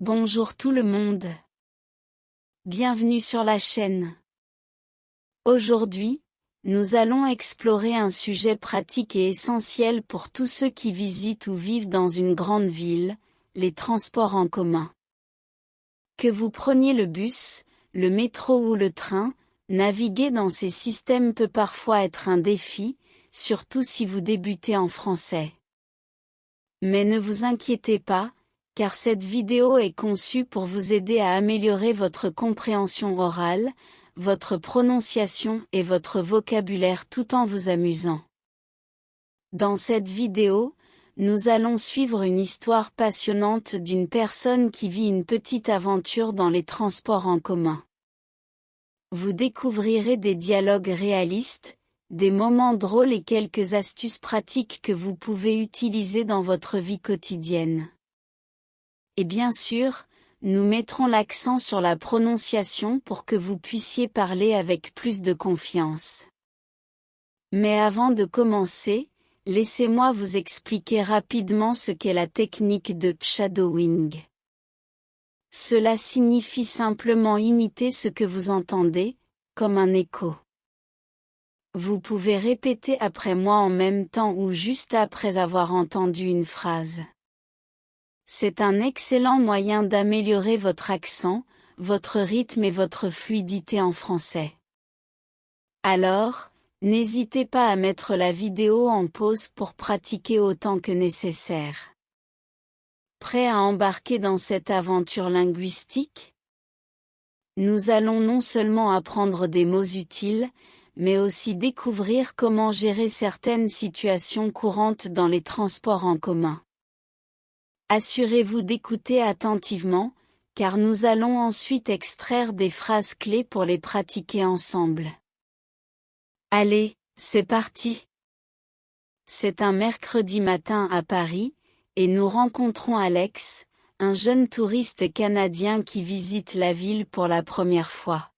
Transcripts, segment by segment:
Bonjour tout le monde. Bienvenue sur la chaîne. Aujourd'hui, nous allons explorer un sujet pratique et essentiel pour tous ceux qui visitent ou vivent dans une grande ville, les transports en commun. Que vous preniez le bus, le métro ou le train, naviguer dans ces systèmes peut parfois être un défi, surtout si vous débutez en français. Mais ne vous inquiétez pas, car cette vidéo est conçue pour vous aider à améliorer votre compréhension orale, votre prononciation et votre vocabulaire tout en vous amusant. Dans cette vidéo, nous allons suivre une histoire passionnante d'une personne qui vit une petite aventure dans les transports en commun. Vous découvrirez des dialogues réalistes, des moments drôles et quelques astuces pratiques que vous pouvez utiliser dans votre vie quotidienne. Et bien sûr, nous mettrons l'accent sur la prononciation pour que vous puissiez parler avec plus de confiance. Mais avant de commencer, laissez-moi vous expliquer rapidement ce qu'est la technique de shadowing. Cela signifie simplement imiter ce que vous entendez, comme un écho. Vous pouvez répéter après moi en même temps ou juste après avoir entendu une phrase. C'est un excellent moyen d'améliorer votre accent, votre rythme et votre fluidité en français. Alors, n'hésitez pas à mettre la vidéo en pause pour pratiquer autant que nécessaire. Prêt à embarquer dans cette aventure linguistique? Nous allons non seulement apprendre des mots utiles, mais aussi découvrir comment gérer certaines situations courantes dans les transports en commun. Assurez-vous d'écouter attentivement, car nous allons ensuite extraire des phrases clés pour les pratiquer ensemble. Allez, c'est parti! C'est un mercredi matin à Paris, et nous rencontrons Alex, un jeune touriste canadien qui visite la ville pour la première fois.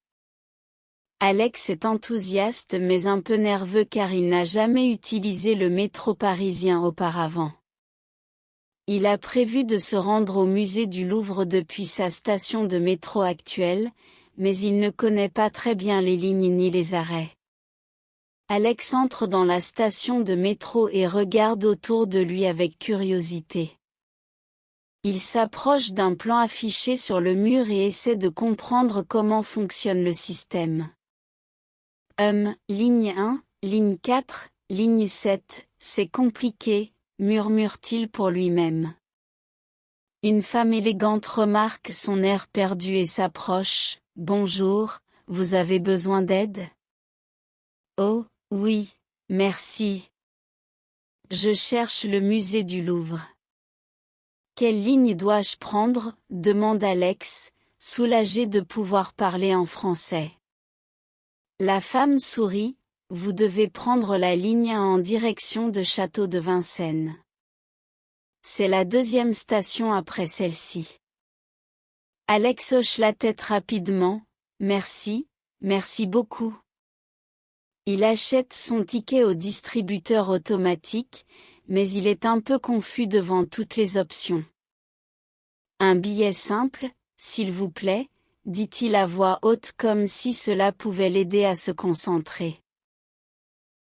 Alex est enthousiaste mais un peu nerveux car il n'a jamais utilisé le métro parisien auparavant. Il a prévu de se rendre au musée du Louvre depuis sa station de métro actuelle, mais il ne connaît pas très bien les lignes ni les arrêts. Alex entre dans la station de métro et regarde autour de lui avec curiosité. Il s'approche d'un plan affiché sur le mur et essaie de comprendre comment fonctionne le système. Ligne 1, ligne 4, ligne 7, c'est compliqué, murmure-t-il pour lui-même. Une femme élégante remarque son air perdu et s'approche. « Bonjour, vous avez besoin d'aide ? » »« Oh, oui, merci. Je cherche le musée du Louvre. »« Quelle ligne dois-je prendre ? » demande Alex, soulagé de pouvoir parler en français. La femme sourit. Vous devez prendre la ligne 1 en direction de Château de Vincennes. C'est la deuxième station après celle-ci. Alex hoche la tête rapidement. Merci, merci beaucoup. Il achète son ticket au distributeur automatique, mais il est un peu confus devant toutes les options. Un billet simple, s'il vous plaît, dit-il à voix haute comme si cela pouvait l'aider à se concentrer.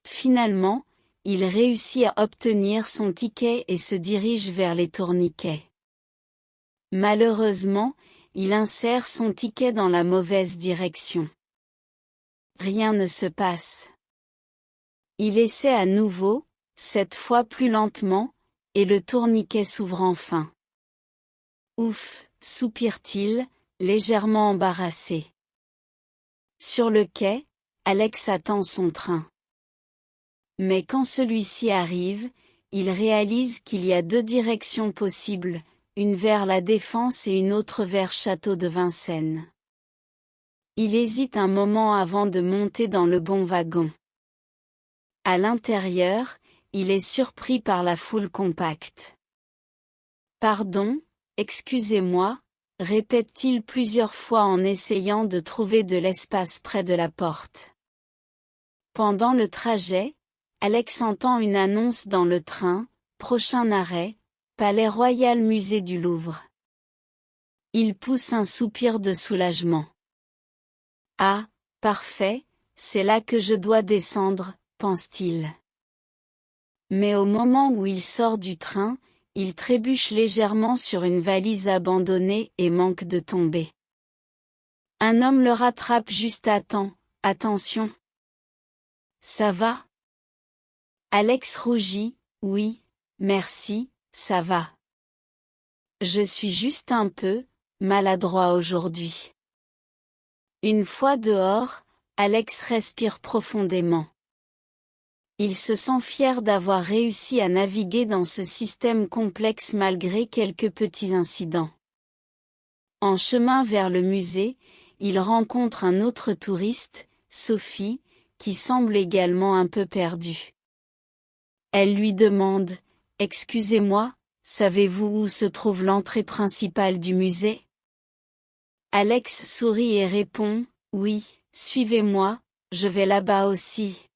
Finalement, il réussit à obtenir son ticket et se dirige vers les tourniquets. Malheureusement, il insère son ticket dans la mauvaise direction. Rien ne se passe. Il essaie à nouveau, cette fois plus lentement, et le tourniquet s'ouvre enfin. Ouf, soupire-t-il, légèrement embarrassé. Sur le quai, Alex attend son train. Mais quand celui-ci arrive, il réalise qu'il y a deux directions possibles, une vers la Défense et une autre vers Château de Vincennes. Il hésite un moment avant de monter dans le bon wagon. À l'intérieur, il est surpris par la foule compacte. « Pardon, excusez-moi », répète-t-il plusieurs fois en essayant de trouver de l'espace près de la porte. Pendant le trajet, Alex entend une annonce dans le train, prochain arrêt, Palais Royal Musée du Louvre. Il pousse un soupir de soulagement. Ah, parfait, c'est là que je dois descendre, pense-t-il. Mais au moment où il sort du train, il trébuche légèrement sur une valise abandonnée et manque de tomber. Un homme le rattrape juste à temps. Attention. Ça va? Alex rougit. Oui, merci, ça va. Je suis juste un peu maladroit aujourd'hui. Une fois dehors, Alex respire profondément. Il se sent fier d'avoir réussi à naviguer dans ce système complexe malgré quelques petits incidents. En chemin vers le musée, il rencontre un autre touriste, Sophie, qui semble également un peu perdue. Elle lui demande « Excusez-moi, savez-vous où se trouve l'entrée principale du musée ?» Alex sourit et répond « Oui, suivez-moi, je vais là-bas aussi. »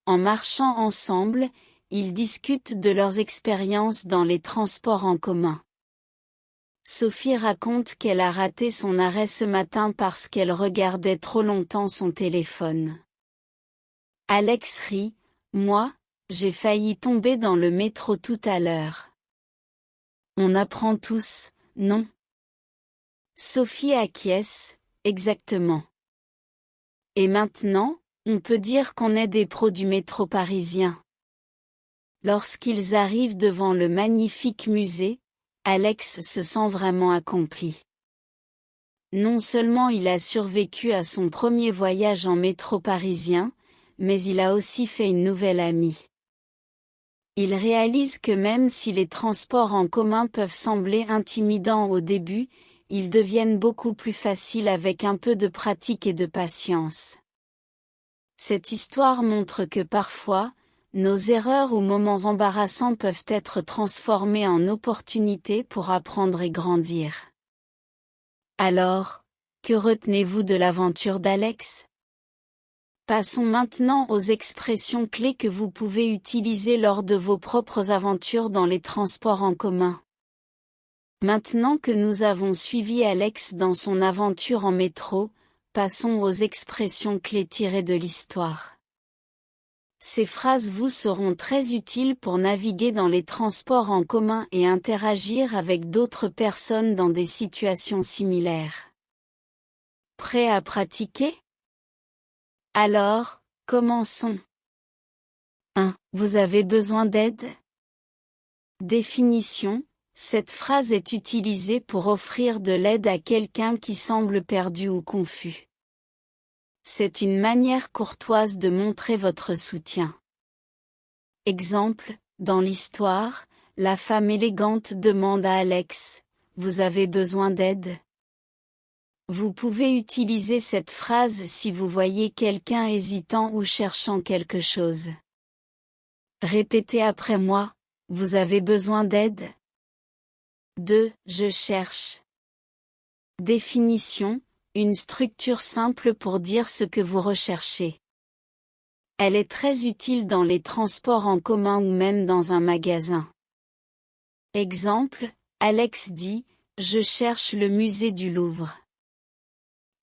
En marchant ensemble, ils discutent de leurs expériences dans les transports en commun. Sophie raconte qu'elle a raté son arrêt ce matin parce qu'elle regardait trop longtemps son téléphone. Alex rit, « Moi, j'ai failli tomber dans le métro tout à l'heure. » On apprend tous, non? Sophie acquiesce, exactement. Et maintenant, on peut dire qu'on est des pros du métro parisien. Lorsqu'ils arrivent devant le magnifique musée, Alex se sent vraiment accompli. Non seulement il a survécu à son premier voyage en métro parisien, mais il a aussi fait une nouvelle amie. Il réalise que même si les transports en commun peuvent sembler intimidants au début, ils deviennent beaucoup plus faciles avec un peu de pratique et de patience. Cette histoire montre que parfois, nos erreurs ou moments embarrassants peuvent être transformés en opportunités pour apprendre et grandir. Alors, que retenez-vous de l'aventure d'Alex? Passons maintenant aux expressions clés que vous pouvez utiliser lors de vos propres aventures dans les transports en commun. Maintenant que nous avons suivi Alex dans son aventure en métro, passons aux expressions clés tirées de l'histoire. Ces phrases vous seront très utiles pour naviguer dans les transports en commun et interagir avec d'autres personnes dans des situations similaires. Prêt à pratiquer? Alors, commençons. 1. Vous avez besoin d'aide? Définition. Cette phrase est utilisée pour offrir de l'aide à quelqu'un qui semble perdu ou confus. C'est une manière courtoise de montrer votre soutien. Exemple, dans l'histoire, la femme élégante demande à Alex, « Vous avez besoin d'aide ?» Vous pouvez utiliser cette phrase si vous voyez quelqu'un hésitant ou cherchant quelque chose. Répétez après moi, « Vous avez besoin d'aide ?» 2. Je cherche. Définition. Une structure simple pour dire ce que vous recherchez. Elle est très utile dans les transports en commun ou même dans un magasin. Exemple, Alex dit, « Je cherche le musée du Louvre. »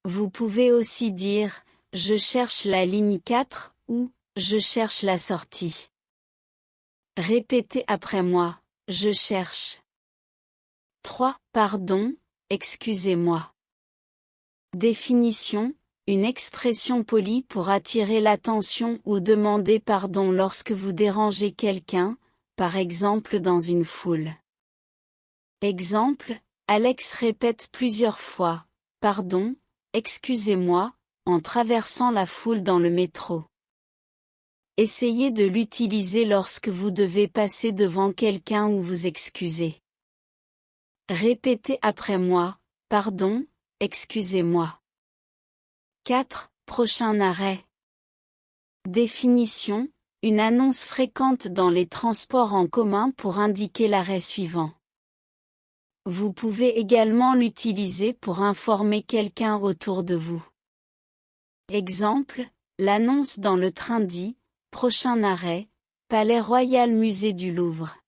Vous pouvez aussi dire, « Je cherche la ligne 4 » ou « Je cherche la sortie. » Répétez après moi, « Je cherche. » 3. Pardon, excusez-moi. Définition. Une expression polie pour attirer l'attention ou demander pardon lorsque vous dérangez quelqu'un, par exemple dans une foule. Exemple, Alex répète plusieurs fois, « Pardon, excusez-moi » en traversant la foule dans le métro. Essayez de l'utiliser lorsque vous devez passer devant quelqu'un ou vous excuser. Répétez après moi, « Pardon, excusez-moi. » 4. Prochain arrêt. Définition. Une annonce fréquente dans les transports en commun pour indiquer l'arrêt suivant. Vous pouvez également l'utiliser pour informer quelqu'un autour de vous. Exemple, l'annonce dans le train dit, prochain arrêt, Palais Royal Musée du Louvre.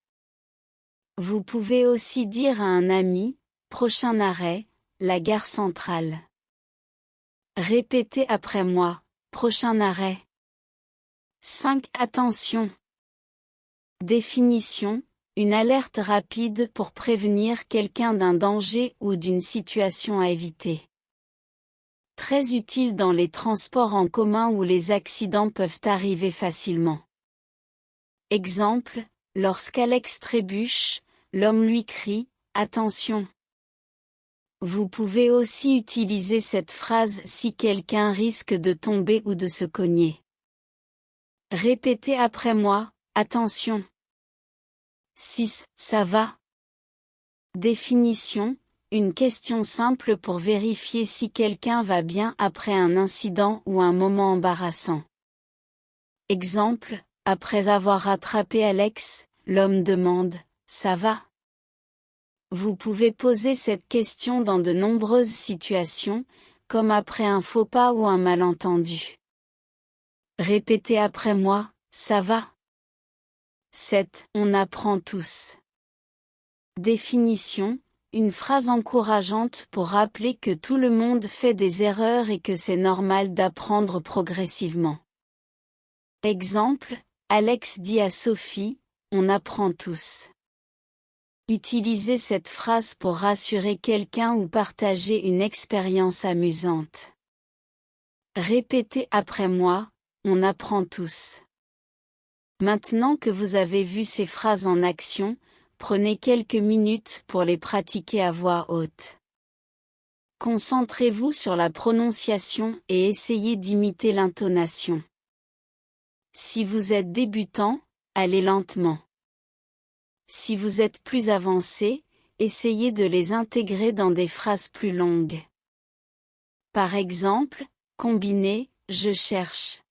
Vous pouvez aussi dire à un ami, Prochain arrêt, la gare centrale. Répétez après moi, prochain arrêt. 5. Attention. Définition, une alerte rapide pour prévenir quelqu'un d'un danger ou d'une situation à éviter. Très utile dans les transports en commun où les accidents peuvent arriver facilement. Exemple, lorsqu'Alex trébuche, l'homme lui crie « Attention !» Vous pouvez aussi utiliser cette phrase si quelqu'un risque de tomber ou de se cogner. Répétez après moi, attention. 6. Ça va? Définition, une question simple pour vérifier si quelqu'un va bien après un incident ou un moment embarrassant. Exemple, après avoir rattrapé Alex, l'homme demande « Ça va ?» Vous pouvez poser cette question dans de nombreuses situations, comme après un faux pas ou un malentendu. Répétez après moi, ça va? 7. On apprend tous. Définition, une phrase encourageante pour rappeler que tout le monde fait des erreurs et que c'est normal d'apprendre progressivement. Exemple, Alex dit à Sophie, on apprend tous. Utilisez cette phrase pour rassurer quelqu'un ou partager une expérience amusante. Répétez après moi, on apprend tous. Maintenant que vous avez vu ces phrases en action, prenez quelques minutes pour les pratiquer à voix haute. Concentrez-vous sur la prononciation et essayez d'imiter l'intonation. Si vous êtes débutant, allez lentement. Si vous êtes plus avancé, essayez de les intégrer dans des phrases plus longues. Par exemple, combinez « je cherche »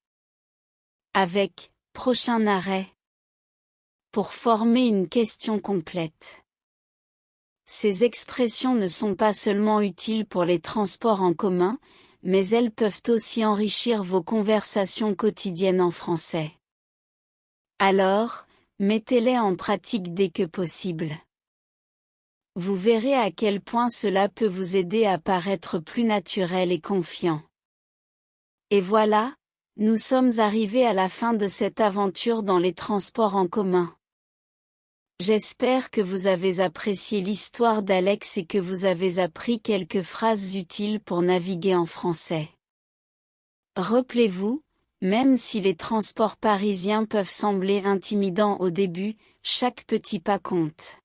avec « prochain arrêt » pour former une question complète. Ces expressions ne sont pas seulement utiles pour les transports en commun, mais elles peuvent aussi enrichir vos conversations quotidiennes en français. Alors, mettez-les en pratique dès que possible. Vous verrez à quel point cela peut vous aider à paraître plus naturel et confiant. Et voilà, nous sommes arrivés à la fin de cette aventure dans les transports en commun. J'espère que vous avez apprécié l'histoire d'Alex et que vous avez appris quelques phrases utiles pour naviguer en français. Rappelez-vous, même si les transports parisiens peuvent sembler intimidants au début, chaque petit pas compte.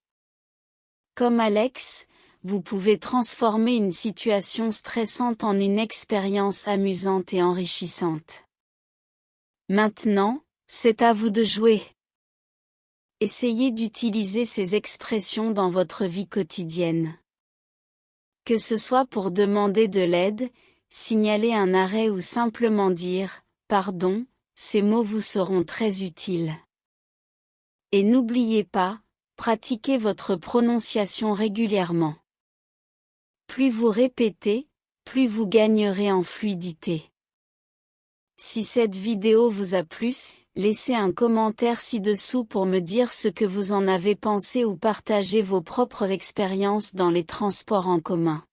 Comme Alex, vous pouvez transformer une situation stressante en une expérience amusante et enrichissante. Maintenant, c'est à vous de jouer. Essayez d'utiliser ces expressions dans votre vie quotidienne. Que ce soit pour demander de l'aide, signaler un arrêt ou simplement dire « pardon », ces mots vous seront très utiles. Et n'oubliez pas, pratiquez votre prononciation régulièrement. Plus vous répétez, plus vous gagnerez en fluidité. Si cette vidéo vous a plu, laissez un commentaire ci-dessous pour me dire ce que vous en avez pensé ou partagez vos propres expériences dans les transports en commun.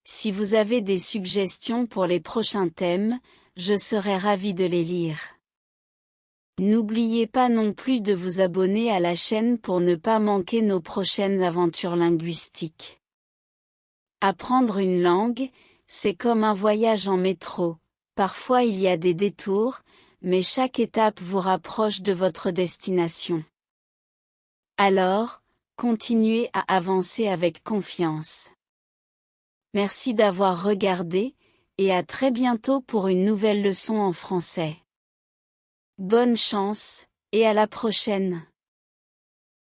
Si vous avez des suggestions pour les prochains thèmes, je serai ravi de les lire. N'oubliez pas non plus de vous abonner à la chaîne pour ne pas manquer nos prochaines aventures linguistiques. Apprendre une langue, c'est comme un voyage en métro, parfois il y a des détours, mais chaque étape vous rapproche de votre destination. Alors, continuez à avancer avec confiance. Merci d'avoir regardé, et à très bientôt pour une nouvelle leçon en français. Bonne chance, et à la prochaine.